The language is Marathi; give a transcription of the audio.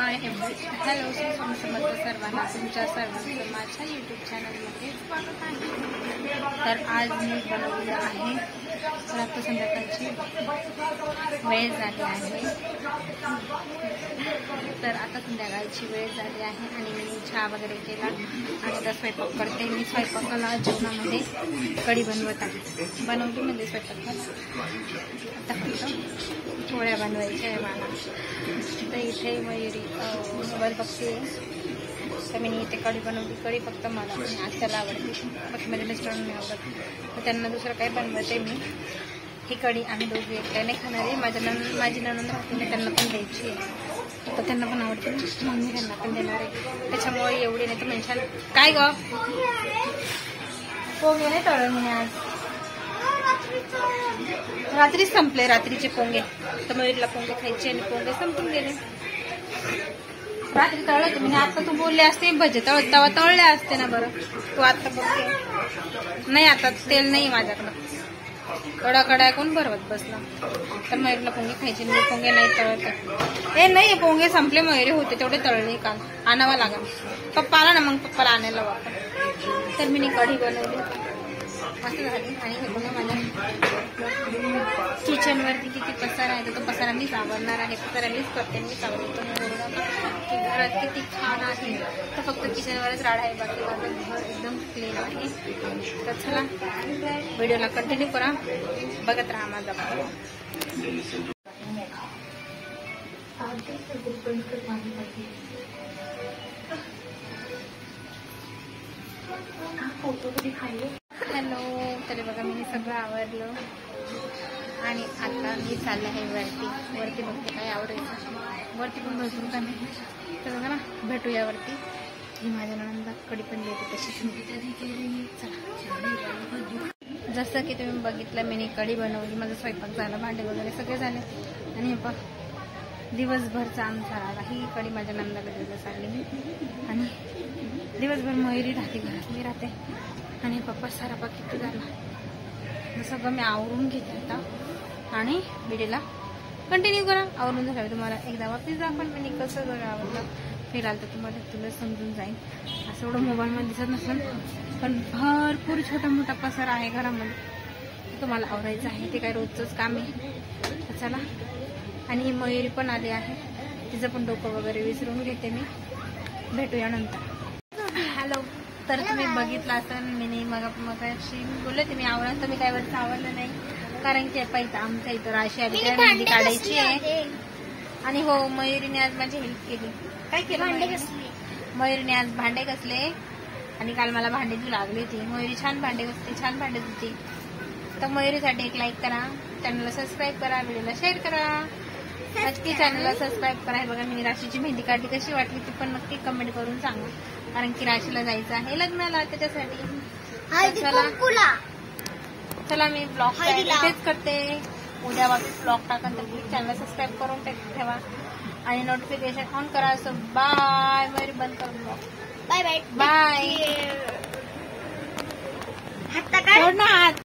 हॅलो समर्थ सर्वांना तुमच्या सर्वांचं माझ्या यूट्यूब चॅनलमध्ये स्वागत आहे। तर आज मी बनवलेलं आहे तर आता संध्याकाळची वेळ झाली आहे। तर आता संध्याकाळची वेळ झाली आहे आणि मी चहा वगैरे केला आणि आता स्वयंपाक करते। मी स्वयंपाकाला जेवणामध्ये कढी बनवत आहे, बनवली म्हणजे स्वयंपाकाला आता फक्त पोळ्या बनवायच्या आहे मला। तर इथे मयुरी मोबाईल बघते तर मी इथे कढी बनवली। कढी फक्त मला आणि आत्याला आवडते, बाकी माझ्या मिस्टरांना नाही आवडत। तर त्यांना दुसरं काही बनवते मी। ही कढी आम्ही दोघी एकट्या नाही खाणार आहे, माझी नणंद राहते त्यांना पण द्यायची आहे, तर त्यांना पण आवडते मग मी त्यांना पण देणार आहे। त्याच्यामुळे एवढी नाही तर म्हणशाल काय ग पोंगे नाही तळलं मी आज, रात्रीच संपले रात्रीचे पोंगे। तर मयुरीला पोंगे खायचे आणि पोंगे संपून गेले। रात्री तळले होते मी, आता तू बोलले असते भजे तेव्हा तळले असते ना। बरं तू आता बघते नाही, आता तेल नाही माझ्याकडं, कडा कोण भरवत बसला। तर मयुरीला पोंगे खायचे, मी पोंगे नाही तळत। ए नाही पोंगे संपले, मयुरी होते तेवढे तळले, काल आणावं लागेल। पप्पा आला ना मग पप्पाला आणायला वापर। तर मी कढी बनवली मस्त झाली। आणि हे बघा माझ्या किचनवरती किती पसारा आहे, तो पसारा मीच आवडणार आहे, पसारा मीच करते, मीच आवडतो की घरात किती छान आहे। तर फक्त किचनवरच राडा आहे, बाकी माझं घर एकदम क्लीन आहे। तर चला व्हिडिओला कंटिन्यू करा, बघत राहा माझा हॅलो। तरी बघा मी सगळं आवरलं आणि आता मी चालले आहे वरती बघते काय आवरायचं, वरती पण भरपूर काम आहे। तर बघा ना भेटूया वरती। ही माझ्या नणंदा कढी पण देते तशी। जसं की तुम्ही बघितलं मी कढी बनवली, माझा स्वयंपाक झाला, भांडे वगैरे सगळे झाले आणि हे दिवसभरचा आमचा राहिला। ही कढी माझ्या नंदाला द्यायला चालली मी आणि दिवसभर मयुरी राहते घरात, मी राहते आणि पप्पा सारा किती झाला। सगळं मी आवरून घेते आता आणि व्हिडिओला कंटिन्यू करा। आवरून झाल्यावर तुम्हाला एकदा वापस दाखवून मी कसं जर आवडलं फिराल तर तुला समजून जाईल। असं एवढं मोबाईलमध्ये दिसत नसेल पण भरपूर छोटा मोठा पसारा आहे घरामध्ये, तुम्हाला आवरायचं आहे, ते काय रोजचंच काम आहे। तर चला। आणि मयुरी पण आली आहे, तिचं पण डोकं वगैरे विसरून घेते मी, भेटूया नंतर। हॅलो। तर तुम्ही बघितलं असेल मी मगाशी बोलले ते मी आवडलं, तर मी काय वरचं आवडलं नाही कारण की पैसा आमच्या इथं राशी आली मेहंदी काढायची आहे। आणि हो मयुरीने आज माझी हेल्प केली। काय केलं मयुरीने आज भांडे घासले आणि काल मला भांड्याची लागली होती। मयुरी छान भांडे घासते, छान भांडे धुते। तर मयुरीसाठी एक लाईक करा, चॅनलला सबस्क्राईब करा, व्हिडिओला शेअर करा, नक्की चॅनलला सबस्क्राईब करा। हे बघा मी राशीची मेहंदी काढली, कशी वाटली ती पण नक्की कमेंट करून सांगा, कारण की राशीला जायचं आहे लग्नाला त्याच्यासाठी। चला मी ब्लॉग तेच करते, उद्या वापस ब्लॉग टाका, तर प्लीज चॅनल सबस्क्राईब करून ठेवा आणि नोटिफिकेशन ऑन करा। सो बाय, मयुरी बंद कर ब्लॉग, बाय बाय बाय। हात